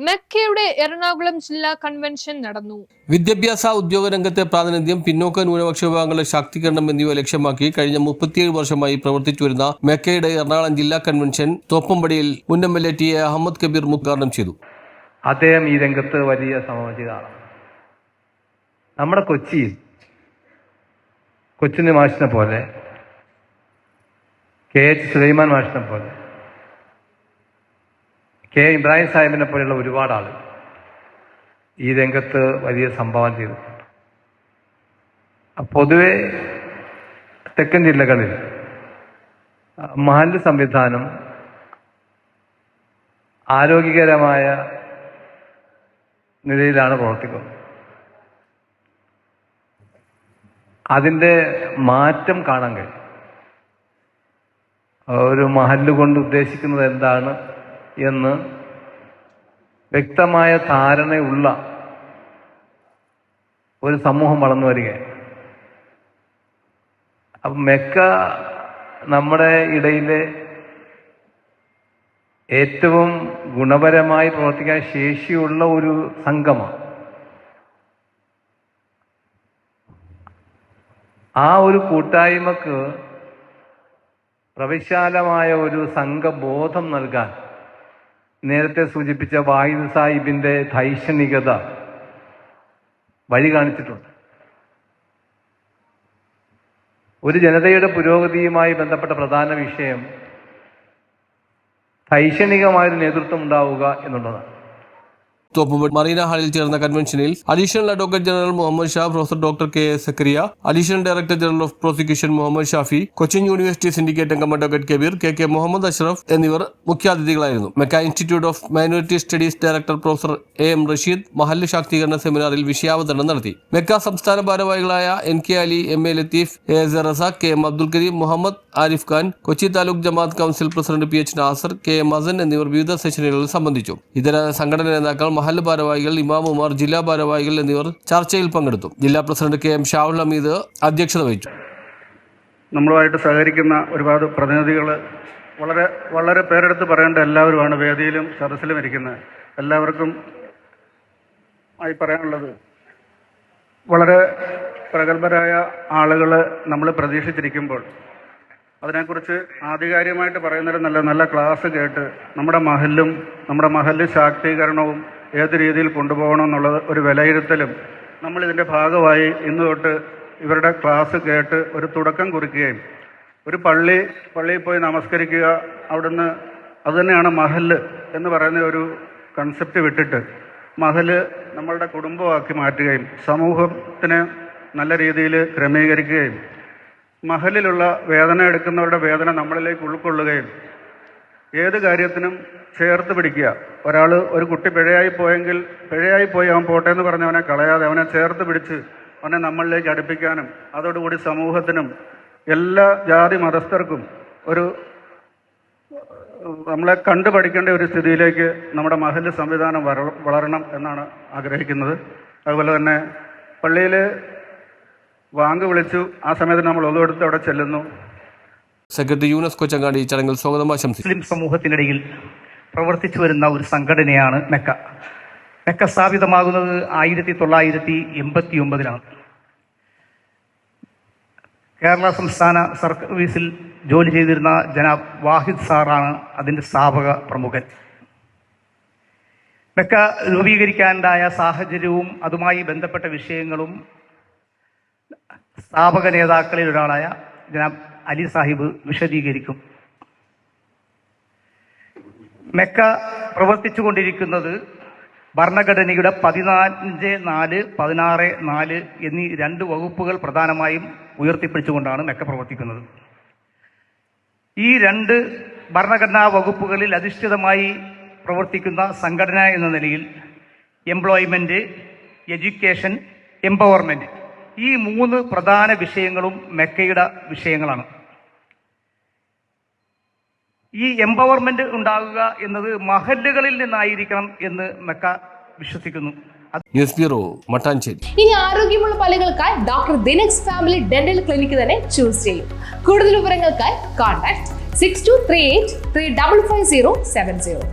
മെക്കയുടെ എറണാകുളം ജില്ലാ കൺവെൻഷൻ നടന്നു. വിദ്യാഭ്യാസ ഉദ്യോഗ രംഗത്തെ പ്രാതിനിധ്യം, പിന്നോക്ക ന്യൂനപക്ഷ വിഭാഗങ്ങളുടെ ശാക്തീകരണം എന്നിവ ലക്ഷ്യമാക്കി കഴിഞ്ഞ 37 വർഷമായി പ്രവർത്തിച്ചു വരുന്ന മെക്കയുടെ എറണാകുളം ജില്ലാ കൺവെൻഷൻ തോപ്പുംപടിയിൽ മുൻ MLA T A Ahammed Kabeer ഉദ്ഘാടനം ചെയ്തു. അദ്ദേഹം ഈ രംഗത്ത് വലിയ സംഭാവന. നമ്മുടെ കൊച്ചിന് മാഷിനെ പോലെ, KH സുലൈമാൻ മാഷിനെ പോലെ, K ഇബ്രാഹിം സാഹിബിനെ പോലെയുള്ള ഒരുപാട് ആളുകൾ ഈ രംഗത്ത് വലിയ സംഭാവന ചെയ്തിട്ടുണ്ട്. പൊതുവെ തെക്കൻ ജില്ലകളിൽ മഹല്ല് സംവിധാനം ആരോഗ്യകരമായ നിലയിലാണ് പ്രവർത്തിക്കുന്നത്. അതിൻ്റെ മാറ്റം കാണാൻ കഴിയും. ഒരു മഹല്ല് കൊണ്ട് ഉദ്ദേശിക്കുന്നത് എന്താണ് എന്ന് വ്യക്തമായ ധാരണയുള്ള ഒരു സമൂഹം വളർന്നു വരികയാണ്. അപ്പം മെക്ക നമ്മുടെ ഇടയിലെ ഏറ്റവും ഗുണപരമായി പ്രവർത്തിക്കാൻ ശേഷിയുള്ള ഒരു സംഘമാണ്. ആ ഒരു കൂട്ടായ്മക്ക് പ്രവിശാലമായ ഒരു സംഘബോധം നൽകാൻ നേരത്തെ സൂചിപ്പിച്ച വാഹിദ് സാഹിബിന്റെ ധൈഷണികത വഴി കാണിച്ചിട്ടുണ്ട്. ഒരു ജനതയുടെ പുരോഗതിയുമായി ബന്ധപ്പെട്ട പ്രധാന വിഷയം ധൈഷണികമായൊരു നേതൃത്വം ഉണ്ടാവുക എന്നുള്ളതാണ്. തോപ്പുംപടി മറീന ഹാളിൽ ചേർന്ന കൺവെൻഷനിൽ additional advocate general Muhammad Sha, professor doctor K. A. Zakariya, additional director general of prosecution Muhammad Shafi, Cochin university syndicate അംഗം അഡ്വക്കേറ്റ് കബീർ, K. മുഹമ്മദ് അഷ്റഫ് എന്നിവർ മുഖ്യാതിഥികളായിരുന്നു. MECCA institute of minority studies director professor AM Rasheed മഹല്ല് ശാക്തീകരണ സെമിനാറിൽ വിഷയാവതരണം നടത്തി. മെക്ക സംസ്ഥാന ഭാരവാഹികളായ NK Ali, MA Latheef, AZ Razak, KM Abdul Kareem, Muhammad Arif Khan, Kochi taluk Jamaat council president PH Nasar, KM Asan എന്നിവർ വിവിധ സെഷനുകളിൽ സംബന്ധിച്ചു. ഇതര സംഘടനാ നേതാക്കൾ, മഹല്ല് ഭാരവാഹികൾ, ഇമാമുമാർ, ജില്ലാ ഭാരവാഹികൾ എന്നിവർ ചർച്ചയിൽ പങ്കെടുത്തു. ജില്ലാ പ്രസിഡന്റ് KM ഷാഹുൽ ഹമീദ് അധ്യക്ഷത വഹിച്ചു. നമ്മളുമായിട്ട് സഹകരിക്കുന്ന ഒരുപാട് പ്രതിനിധികൾ, വളരെ പേരെടുത്ത് പറയേണ്ട എല്ലാവരുമാണ് വേദിയിലും സദസ്സിലും ഇരിക്കുന്നത്. എല്ലാവർക്കും ആയി പറയാനുള്ളത്, വളരെ പ്രഗത്ഭരായ ആളുകൾ നമ്മൾ പ്രതീക്ഷിച്ചിരിക്കുമ്പോൾ അതിനെക്കുറിച്ച് ആധികാരികമായിട്ട് പറയുന്നൊരു നല്ല ക്ലാസ് കേട്ട് നമ്മുടെ മഹല്ല് ശാക്തീകരണവും ഏത് രീതിയിൽ കൊണ്ടുപോകണം എന്നുള്ളത് ഒരു വിലയിരുത്തലും നമ്മളിതിൻ്റെ ഭാഗമായി ഇന്ന് തൊട്ട് ഇവരുടെ ക്ലാസ് കേട്ട് ഒരു തുടക്കം കുറിക്കുകയും ഒരു പള്ളിയിൽ പോയി നമസ്കരിക്കുക, അവിടുന്ന് അതുതന്നെയാണ് മഹല്ല് എന്ന് പറയുന്ന ഒരു കൺസെപ്റ്റ് വിട്ടിട്ട് മഹല്ല് നമ്മളുടെ കുടുംബമാക്കി മാറ്റുകയും സമൂഹത്തിനെ നല്ല രീതിയിൽ ക്രമീകരിക്കുകയും മഹലിലുള്ള വേദന എടുക്കുന്നവരുടെ വേദന നമ്മളിലേക്ക് ഉൾക്കൊള്ളുകയും ഏത് കാര്യത്തിനും ചേർത്ത് പിടിക്കുക. ഒരു കുട്ടി പിഴയായി പോയി അവൻ പോട്ടെ എന്ന് പറഞ്ഞ് അവനെ കളയാതെ അവനെ ചേർത്ത് പിടിച്ച് അവനെ നമ്മളിലേക്ക് അടുപ്പിക്കാനും അതോടുകൂടി സമൂഹത്തിനും എല്ലാ ജാതി മതസ്ഥർക്കും നമ്മളെ കണ്ടു പഠിക്കേണ്ട ഒരു സ്ഥിതിയിലേക്ക് നമ്മുടെ മഹല്ല് സംവിധാനം വളരണം എന്നാണ് ആഗ്രഹിക്കുന്നത്. അതുപോലെ തന്നെ പള്ളിയിൽ വാങ്ക് വിളിച്ചു, ആ സമയത്ത് നമ്മൾ ഒതുവെടുത്ത് അവിടെ ചെല്ലുന്നു. സെക്രട്ടറി യൂനസ് കൊച്ചങ്ങാടി ചടങ്ങിൽ സ്വാഗതം ആശംസിച്ചു. മുസ്ലിം സമൂഹത്തിനിടയിൽ പ്രവർത്തിച്ചു വരുന്ന ഒരു സംഘടനയാണ് മെക്ക. മെക്ക സ്ഥാപിതമാകുന്നത് 1989 കേരള സംസ്ഥാന സർവീസിൽ ജോലി ചെയ്തിരുന്ന ജനാബ് വാഹിദ് സാറാണ് അതിൻ്റെ സ്ഥാപക പ്രമുഖൻ. മെക്ക രൂപീകരിക്കാനുണ്ടായ സാഹചര്യവും അതുമായി ബന്ധപ്പെട്ട വിഷയങ്ങളും സ്ഥാപക നേതാക്കളിൽ ഒരാളായ ജനാബ് അലി സാഹിബ് വിശദീകരിക്കും. മെക്ക പ്രവർത്തിച്ചു കൊണ്ടിരിക്കുന്നത് ഭരണഘടനയുടെ 14(4), 16(4) എന്നീ 2 വകുപ്പുകൾ പ്രധാനമായും ഉയർത്തിപ്പിടിച്ചുകൊണ്ടാണ് മെക്ക പ്രവർത്തിക്കുന്നത്. ഈ 2 ഭരണഘടനാ വകുപ്പുകളിൽ അധിഷ്ഠിതമായി പ്രവർത്തിക്കുന്ന സംഘടന എന്ന നിലയിൽ എംപ്ലോയ്മെൻറ്റ്, എഡ്യൂക്കേഷൻ, എംപവർമെൻറ്റ്, ഈ 3 പ്രധാന വിഷയങ്ങളും മെക്കയുടെ വിഷയങ്ങളാണ്. ഈ എംപവർമെന്റ് ഉണ്ടാകുക എന്നത് മഹല്ലുകളിൽ നിന്നായിരിക്കണം എന്ന് മെക്ക വിശ്വസിക്കുന്നു. News bureau, Mattancherry. ഇനി ആരോഗ്യമുള്ള പല്ലുകൾക്കായി ഡോക്ടർ ദിനക്സ് ഫാമിലി ഡെന്റൽ ക്ലിനിക്ക് തന്നെ ചൂസ് ചെയ്യും. കൂടുതൽ വിവരങ്ങൾക്കായി കോൺടാക്ട് 6238 355070.